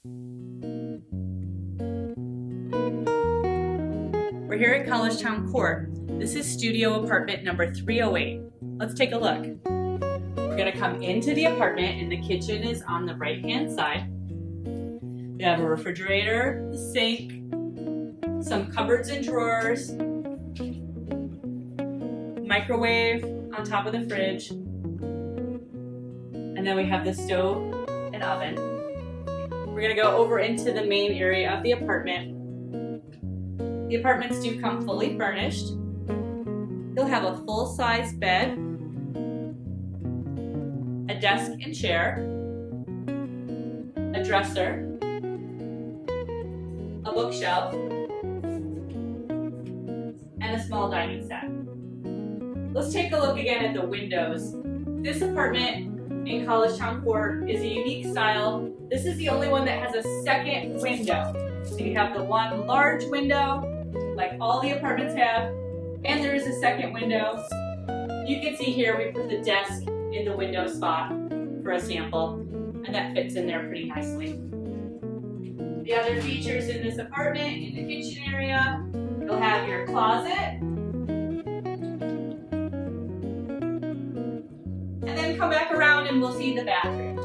We're here at Collegetown Court. This is studio apartment number 308. Let's take a look. We're gonna come into the apartment and the kitchen is on the right-hand side. We have a refrigerator, a sink, some cupboards and drawers, microwave on top of the fridge, and then we have the stove and oven. We're gonna go over into the main area of the apartment. The apartments do come fully furnished. You'll have a full-size bed, a desk and chair, a dresser, a bookshelf, and a small dining set. Let's take a look again at the windows. This apartment in Collegetown Court is a unique style. This is the only one that has a second window. So you have the one large window, like all the apartments have, and there is a second window. You can see here we put the desk in the window spot for a sample, and that fits in there pretty nicely. The other features in this apartment, in the kitchen area, you'll have your closet, and then come back around and we'll see the bathroom.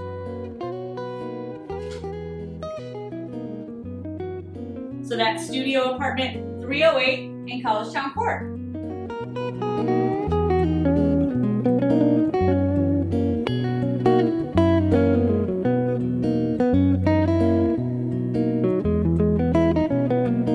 So that's studio apartment 308 in Collegetown Court.